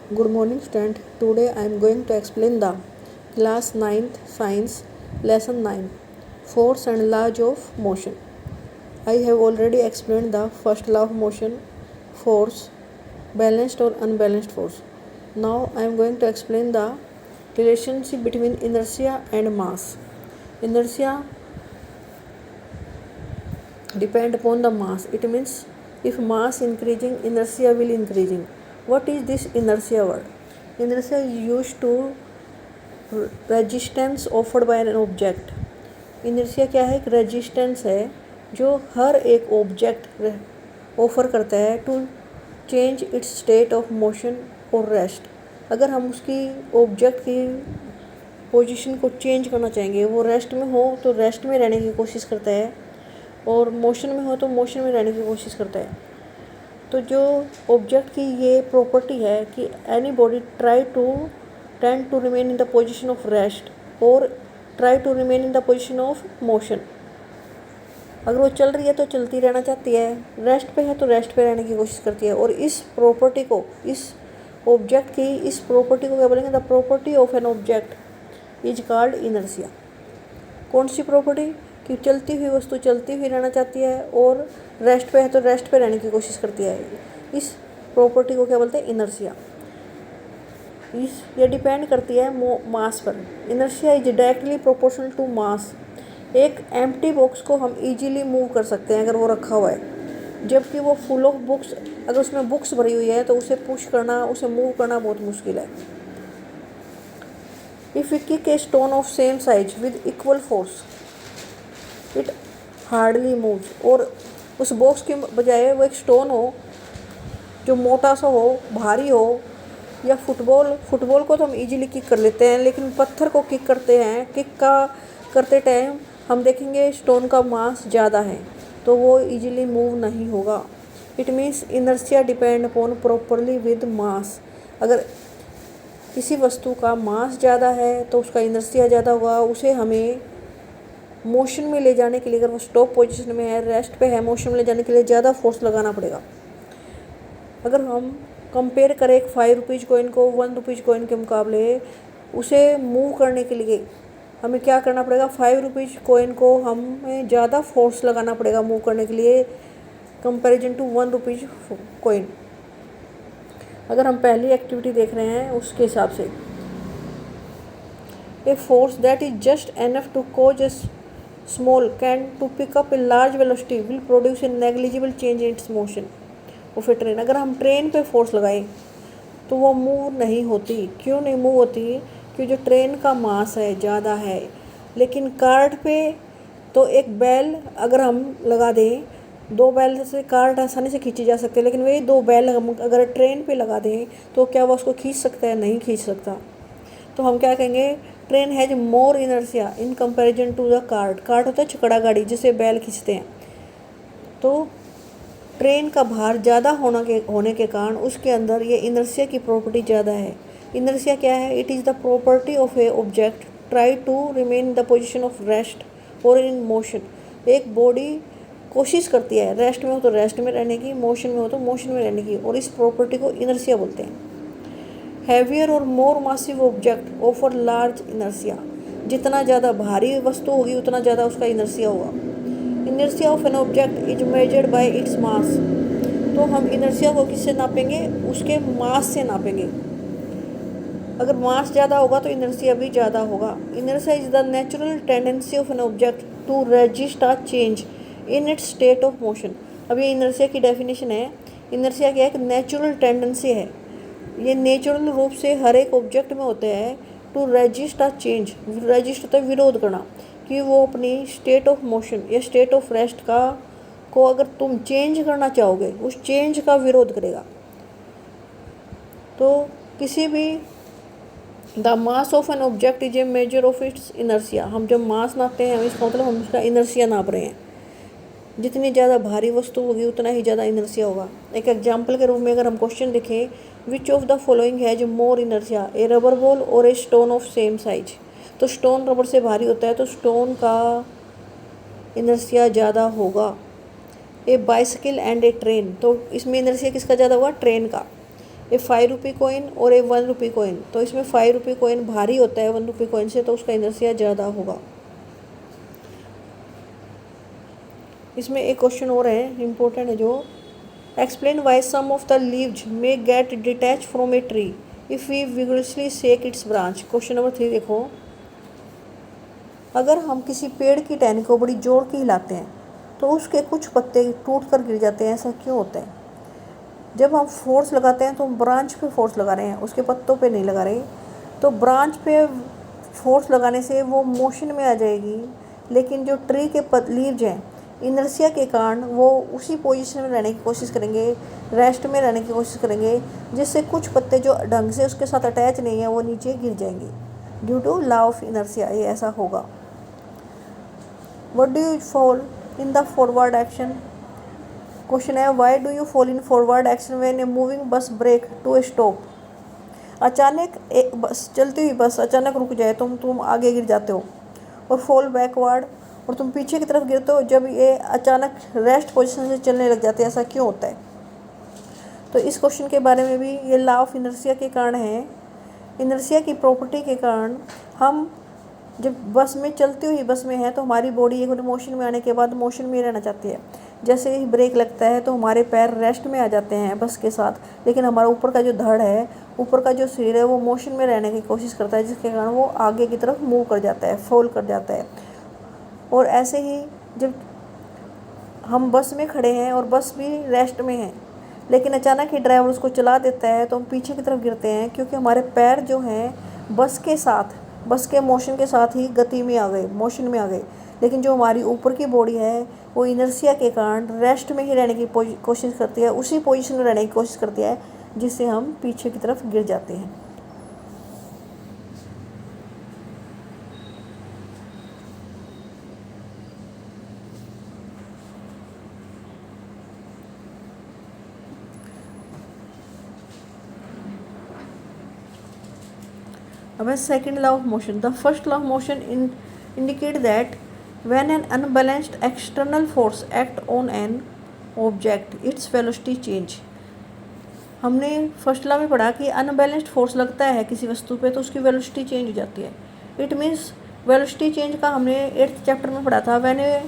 Good morning student. Today I am going to explain the class 9th science lesson 9 force and laws of motion. I have already explained the first law of motion, force, balanced or unbalanced force. Now I am going to explain the relationship between inertia and mass. Inertia depend upon the mass. It means if mass increasing, inertia will increasing. What is this inertia word? Inertia is used to resistance offered by an object. Inertia क्या है? एक resistance है जो हर एक object offer करता है to change its state of motion और rest. अगर हम उसकी ऑब्जेक्ट की पोजीशन को चेंज करना चाहेंगे, वो रेस्ट में हो तो रेस्ट में रहने की कोशिश करता है और मोशन में हो तो मोशन में रहने की कोशिश करता है. तो जो ऑब्जेक्ट की ये प्रॉपर्टी है कि any body try to tend to remain in the position of rest और try to remain in the position of motion. अगर वो चल रही है तो चलती रहना चाहती है, रेस्ट पे है तो रेस्ट पे रहने की कोशिश करती है. और इस प्रॉपर्टी को, इस ऑब्जेक्ट की इस प्रॉपर्टी को क्या बोलेंगे? The property of an object is called inertia. कौन सी प्रॉपर्टी? कि चलती हुई वस्तु चलती हुई रहना चाहती है और रेस्ट पे है तो रेस्ट पे रहने की कोशिश करती है. इस प्रॉपर्टी को क्या बोलते हैं? इनर्शिया. ये डिपेंड करती है मास पर. Inertia is directly proportional to mass. एक एम्प्टी बॉक्स को हम इजीली मूव कर सकते हैं अगर वो रखा हुआ है, जबकि वो फुल ऑफ बुक्स, अगर उसमें बुक्स भरी हुई है तो उसे पुश करना, उसे मूव करना बहुत मुश्किल है. If we kick a stone of same size with equal force it hardly moves. और उस बॉक्स के बजाय वो एक स्टोन हो जो मोटा सा हो, भारी हो, या फुटबॉल को तो हम इजीली किक कर लेते हैं, लेकिन पत्थर को किक करते हैं, करते टाइम हम देखेंगे स्टोन का मास ज़्यादा है तो वो इजीली मूव नहीं होगा. It means inertia depend upon properly with mass. अगर किसी वस्तु का मास ज़्यादा है तो उसका इनर्शिया ज़्यादा होगा. उसे हमें मोशन में ले जाने के लिए, अगर वो स्टॉप पोजीशन में है, रेस्ट पे है, मोशन में ले जाने के लिए ज़्यादा फोर्स लगाना पड़ेगा. अगर हम कंपेयर करें एक 5 रुपीज़ कॉइन को 1 रुपीज़ कॉइन के मुकाबले, उसे मूव करने के लिए हमें क्या करना पड़ेगा? 5 रुपीज़ कॉइन को हमें ज़्यादा फोर्स लगाना पड़ेगा मूव करने के लिए कंपैरिजन टू 1 रुपीज़ कॉइन. अगर हम पहली एक्टिविटी देख रहे हैं उसके हिसाब से, a force that is just enough to cause a small can to pick up a large velocity will produce a negligible change in its motion of a train. अगर हम ट्रेन पे फोर्स लगाएं तो वो मूव नहीं होती. क्यों नहीं मूव होती? क्योंकि जो ट्रेन का मास है ज़्यादा है. लेकिन कार्ट पे तो एक बैल अगर हम लगा दें, 2 बैल से कार्ट आसानी से खींची जा सकती है, लेकिन वही 2 बैल हम अगर ट्रेन पे लगा दें तो क्या वो उसको खींच सकता है? नहीं खींच सकता. तो हम क्या कहेंगे? Train has more inertia in comparison to the cart. Cart होता है छकड़ा गाड़ी जिसे बैल खींचते हैं. तो ट्रेन का भार ज़्यादा होने के कारण उसके अंदर ये इनर्शिया की प्रॉपर्टी ज़्यादा है. इनर्शिया क्या है? It is the property of a object try to remain in the position of rest और इन मोशन. एक बॉडी कोशिश करती है रेस्ट में हो तो रेस्ट में रहने की, मोशन में हो तो मोशन में रहने की, और इस प्रॉपर्टी को इनर्शिया बोलते हैं. हैवियर और more massive object offer large inertia. जितना ज़्यादा भारी वस्तु होगी उतना ज़्यादा उसका इनर्शिया होगा. Inertia of an object is measured by its mass. तो हम इनर्शिया को किससे नापेंगे? उसके मास से नापेंगे. अगर मास ज़्यादा होगा तो इनर्शिया भी ज़्यादा होगा. Inertia is the natural tendency of an object to resist a change in its state of motion. अब ये इनर्शिया की डेफिनेशन है. इनर्शिया क्या है? एक नेचुरल टेंडेंसी है. ये नेचुरल रूप से हर एक ऑब्जेक्ट में होते हैं. To resist a change, resist होता है विरोध करना, कि वो अपनी स्टेट ऑफ मोशन या स्टेट ऑफ रेस्ट को अगर तुम चेंज करना चाहोगे, उस चेंज का विरोध करेगा. तो किसी भी the mass of an object is a measure of its inertia. हम जब मास नापते हैं इसका मतलब हम उसका इनर्शिया नाप रहे हैं. जितनी ज़्यादा भारी वस्तु होगी उतना ही ज़्यादा इनर्शिया होगा. एक एग्जाम्पल के रूप में अगर हम क्वेश्चन देखें, which of the following has more inertia, a rubber ball और a stone of same size. तो स्टोन रबर से भारी होता है तो स्टोन का इनर्शिया ज़्यादा होगा. ए बाइसिकल एंड ए ट्रेन, तो इसमें इनर्शिया किसका ज़्यादा होगा? ट्रेन का. ए 5 रुपी कॉइन और ए 1 रुपी कॉइन। तो इसमें 5 रुपी कॉइन भारी होता है 1 रुपी कॉइन से, तो उसका इनर्शिया ज़्यादा होगा। इसमें एक क्वेश्चन और है, इम्पोर्टेंट है, जो explain why some of the leaves may get detach from a tree if we vigorously shake its branch. Question number 3 देखो, अगर हम किसी पेड़ की टहनी को बड़ी जोर के हिलाते हैं तो उसके कुछ पत्ते टूट कर गिर जाते हैं, ऐसा क्यों होता है? जब हम फोर्स लगाते हैं तो हम ब्रांच पे फोर्स लगा रहे हैं, उसके पत्तों पे नहीं लगा रहे। तो ब्रांच पे फोर्स लगाने से वो मोशन में आ जाएगी, लेकिन जो ट्री के लीव्स हैं इनर्शिया के कारण वो उसी पोजीशन में रहने की कोशिश करेंगे, रेस्ट में रहने की कोशिश करेंगे, जिससे कुछ पत्ते जो ढंग से उसके साथ अटैच नहीं है वो नीचे गिर जाएंगे due to law of inertia. ये ऐसा होगा। What do you fall in the forward action? Question है, why do you fall in forward action when a moving bus break to a stop? अचानक एक बस, चलती हुई बस अचानक रुक जाए तुम आगे गिर जाते हो। और फॉल बैकवर्ड, और तुम पीछे की तरफ गिरते हो जब ये अचानक रेस्ट पोजीशन से चलने लग जाते हैं, ऐसा क्यों होता है? तो इस क्वेश्चन के बारे में भी ये लॉ ऑफ इनर्शिया के कारण है। इनर्शिया की प्रॉपर्टी के कारण हम जब बस में, चलती हुई बस में है, तो हमारी बॉडी एक मोशन में आने के बाद मोशन में रहना चाहती है। जैसे ही ब्रेक लगता है तो हमारे पैर रेस्ट में आ जाते हैं बस के साथ, लेकिन हमारा ऊपर का जो धड़ है, ऊपर का जो शरीर है, वो मोशन में रहने की कोशिश करता है, जिसके कारण वो आगे की तरफ मूव कर जाता है, फॉल कर जाता है। और ऐसे ही जब हम बस में खड़े हैं और बस भी रेस्ट में है, लेकिन अचानक ही ड्राइवर उसको चला देता है तो हम पीछे की तरफ गिरते हैं, क्योंकि हमारे पैर जो हैं बस के साथ, बस के मोशन के साथ ही गति में आ गए, मोशन में आ गए। लेकिन जो हमारी ऊपर की बॉडी है वो इनर्शिया के कारण रेस्ट में ही रहने की कोशिश करती है, उसी पोजीशन में रहने की कोशिश करती है, जिससे हम पीछे की तरफ गिर जाते हैं। अब है second law of motion. The first law of motion indicate that when an unbalanced external force act on an object its velocity change। हमने फर्स्ट लॉ में पढ़ा कि अनबैलेंस्ड फोर्स लगता है किसी वस्तु पे तो उसकी वेलोसिटी चेंज हो जाती है। इट मीन्स वेलोसिटी चेंज का हमने 8th चैप्टर में पढ़ा था। When a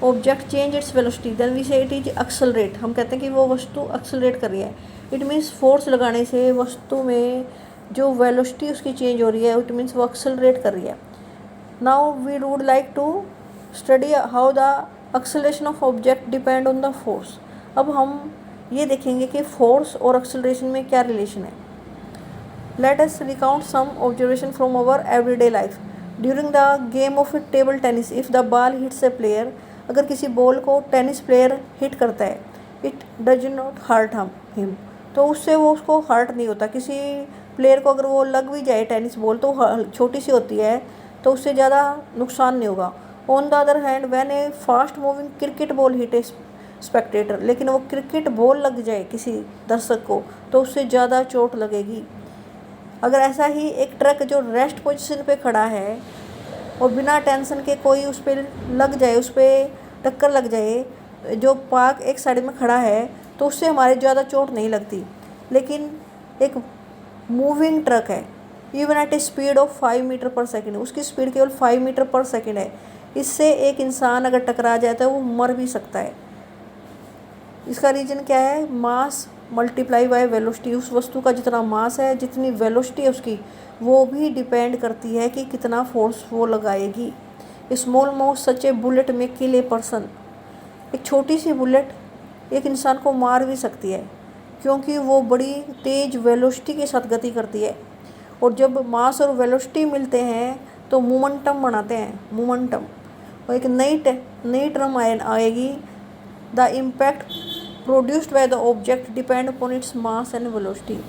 object change its velocity then we say it is accelerate. हम कहते हैं कि वो वस्तु एक्सेलरेट कर रही है। इट मीन्स फोर्स लगाने से वस्तु में जो वेलोसिटी उसकी चेंज हो रही है, इट मीन्स वो एक्सेलरेट कर रही है। Now we would like to study how the acceleration of object depend on the force. अब हम ये देखेंगे कि फोर्स और एक्सेलरेशन में क्या रिलेशन है। Let us recount some observation from our everyday life. During the game of table tennis if the ball hits a player, अगर किसी बॉल को टेनिस प्लेयर हिट करता है, it does not hurt him, तो उससे वो उसको हर्ट नहीं होता। किसी प्लेयर को अगर वो लग भी जाए टेनिस बॉल तो छोटी सी होती है तो उससे ज़्यादा नुकसान नहीं होगा। On the other hand when A fast moving cricket ball hit A Spectator, लेकिन वो क्रिकेट बॉल लग जाए किसी दर्शक को तो उससे ज़्यादा चोट लगेगी। अगर ऐसा ही एक ट्रक जो रेस्ट पोजीशन पे खड़ा है और बिना टेंशन के कोई उस पर लग जाए, उस पर टक्कर लग जाए, जो पार्क एक साइड में खड़ा है, तो उससे हमारे ज़्यादा चोट नहीं लगती। लेकिन एक मूविंग ट्रक है, even at a speed of 5 meter per second, उसकी स्पीड केवल 5 मीटर पर सेकेंड है, इससे एक इंसान अगर टकरा जाता है वो मर भी सकता है। इसका रीज़न क्या है? मास मल्टीप्लाई बाय वेलोसिटी। उस वस्तु का जितना मास है, जितनी वेलोसिटी है उसकी, वो भी डिपेंड करती है कि कितना फोर्स वो लगाएगी। स्मॉल माउस सच ए बुलेट में किल ए पर्सन। एक छोटी सी बुलेट एक इंसान को मार भी सकती है, क्योंकि वो बड़ी तेज़ वेलोसिटी के साथ गति करती है। और जब मास और वेलोसिटी मिलते हैं तो मोमेंटम बनाते हैं, मोमेंटम। और एक नई टर्म आएगी, the impact produced by the object depend upon its mass and velocity.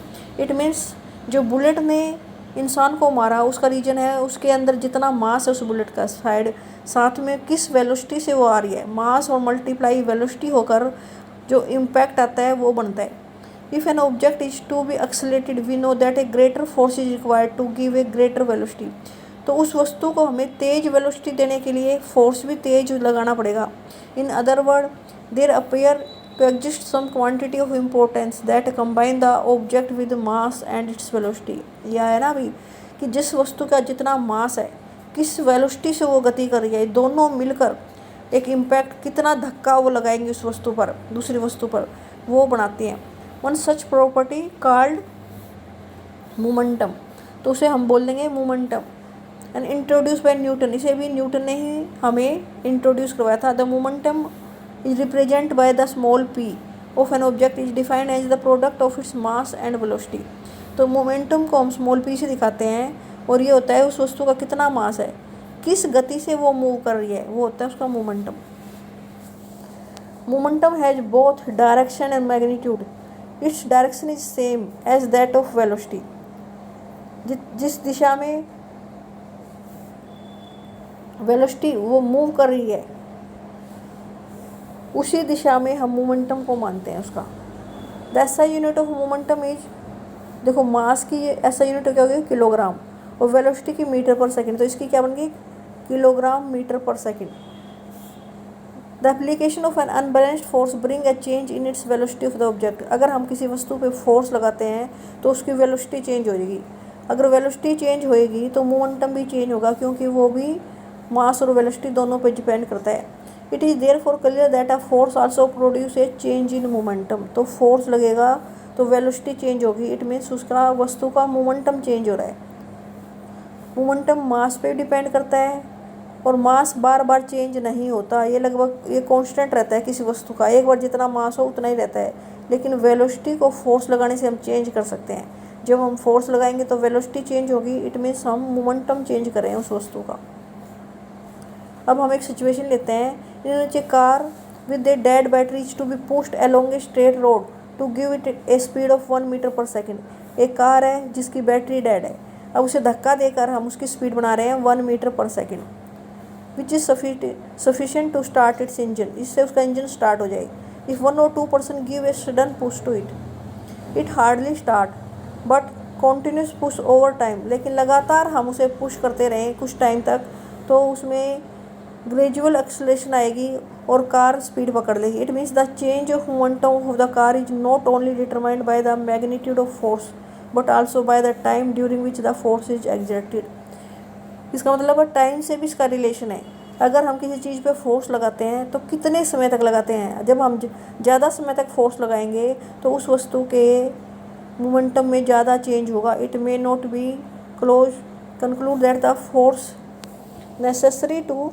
It means जो बुलेट ने इंसान को मारा उसका रीजन है उसके अंदर जितना मास है उस बुलेट का, साथ में किस वेलोसिटी से वो आ रही है। मास और मल्टीप्लाई वेलोसिटी होकर जो इम्पैक्ट आता है वो बनता है। If an object is to be accelerated we know that a greater force is required to give a greater velocity. तो उस वस्तु को हमें तेज वेलोसिटी देने के लिए फोर्स भी तेज लगाना पड़ेगा। In other word there appear to exist some quantity of importance that combine the object with mass and its velocity। यह है ना अभी कि जिस वस्तु का जितना मास है, किस वेलोसिटी से वो गति कर रही है, दोनों मिलकर एक इम्पैक्ट, कितना धक्का वो लगाएंगे उस वस्तु पर, दूसरी वस्तु पर, वो बनाती हैं। One such property called momentum, तो उसे हम बोल देंगे momentum. And introduce by Newton, इसे भी न्यूटन ने ही हमें इंट्रोड्यूस करवाया था। The momentum is represent by the small p of an object is defined as the product of its mass and velocity. तो मोमेंटम को हम स्मॉल पी से दिखाते हैं और ये होता है उस वस्तु का कितना मास है, किस गति से वो मूव कर रही है, वो होता है उसका momentum. Momentum has both direction and magnitude. Its direction is same as that of velocity. जिस दिशा में वेलोसिटी वो मूव कर रही है उसी दिशा में हम मोमेंटम को मानते हैं उसका। The SI unit of momentum is, देखो मास की एसआई यूनिट क्या होगी, किलोग्राम, और वेलोसिटी की मीटर पर सेकंड, तो इसकी क्या बन गई, kilogram metre per second. The application of N unbalanced force bring a change in its velocity of the object. अगर हम किसी वस्तु पे फोर्स लगाते हैं तो उसकी वेलोसिटी चेंज हो जाएगी। अगर वेलोसिटी चेंज होएगी तो मोमेंटम भी चेंज होगा, क्योंकि वो भी मास और वेलोसिटी दोनों पे डिपेंड करता है। It is therefore clear that a force also produce a change in momentum. तो फोर्स लगेगा तो वेलोसिटी चेंज होगी, इट मीन्स उसका वस्तु का मोमेंटम चेंज हो रहा है। मोमेंटम मास पे डिपेंड करता है और मास बार बार चेंज नहीं होता, ये लगभग ये कांस्टेंट रहता है किसी वस्तु का, एक बार जितना मास हो उतना ही रहता है। लेकिन वेलोसिटी को फोर्स लगाने से हम चेंज कर सकते हैं। जब हम फोर्स लगाएंगे तो वेलोसिटी चेंज होगी, इट मीन्स हम मोमेंटम चेंज करें उस वस्तु का। अब हम एक सिचुएशन लेते हैं। In car with a dead battery to be pushed along a straight road to give it a speed of 1 metre per second. एक कार है जिसकी बैटरी डेड है, अब उसे धक्का देकर हम उसकी स्पीड बना रहे हैं 1 metre per second, which is sufficient to start its engine. इससे उसका इंजन स्टार्ट हो जाएगी। If 1 or 2 person give a sudden push to it hardly start but continuous push over time. लेकिन लगातार हम उसे पुश करते रहें कुछ टाइम तक तो उसमें ग्रेजुअल एक्सेलरेशन आएगी और कार स्पीड पकड़ लेगी। It means the change of momentum of the car is not only determined by the magnitude of force but also by the time during which the force is exerted. इसका मतलब है time से भी इसका relation है। अगर हम किसी चीज़ पे फोर्स लगाते हैं तो कितने समय तक लगाते हैं। जब हम ज़्यादा समय तक फोर्स लगाएंगे तो उस वस्तु के मोमेंटम में ज़्यादा चेंज होगा। It may not be conclude that the force necessary to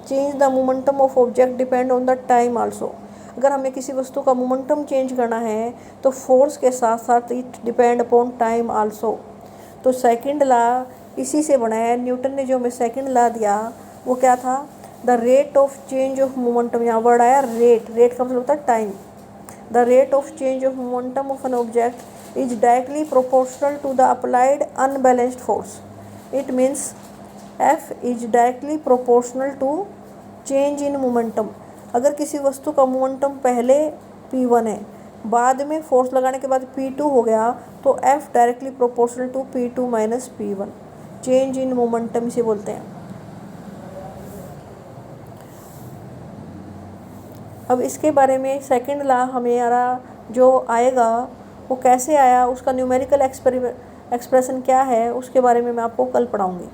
change the momentum of object depend on the time also. अगर हमें किसी वस्तु का मोमेंटम चेंज करना है तो फोर्स के साथ साथ it depend upon time also. तो सेकंड लॉ इसी से बना है। न्यूटन ने जो हमें सेकंड लॉ दिया वो क्या था, the rate of change of momentum, यहाँ वर्ड आया रेट, रेट का मतलब होता है time. The rate of change of momentum of an object is directly proportional to the applied unbalanced force. It means F is directly proportional to change in momentum. अगर किसी वस्तु का momentum पहले P1 है, बाद में फोर्स लगाने के बाद P2 हो गया तो F directly proportional to P2 minus P1, change in momentum इसे बोलते हैं। अब इसके बारे में सेकंड लॉ हमारा जो आएगा वो कैसे आया, उसका न्यूमेरिकल एक्सप्रेशन क्या है, उसके बारे में मैं आपको कल पढ़ाऊँगी।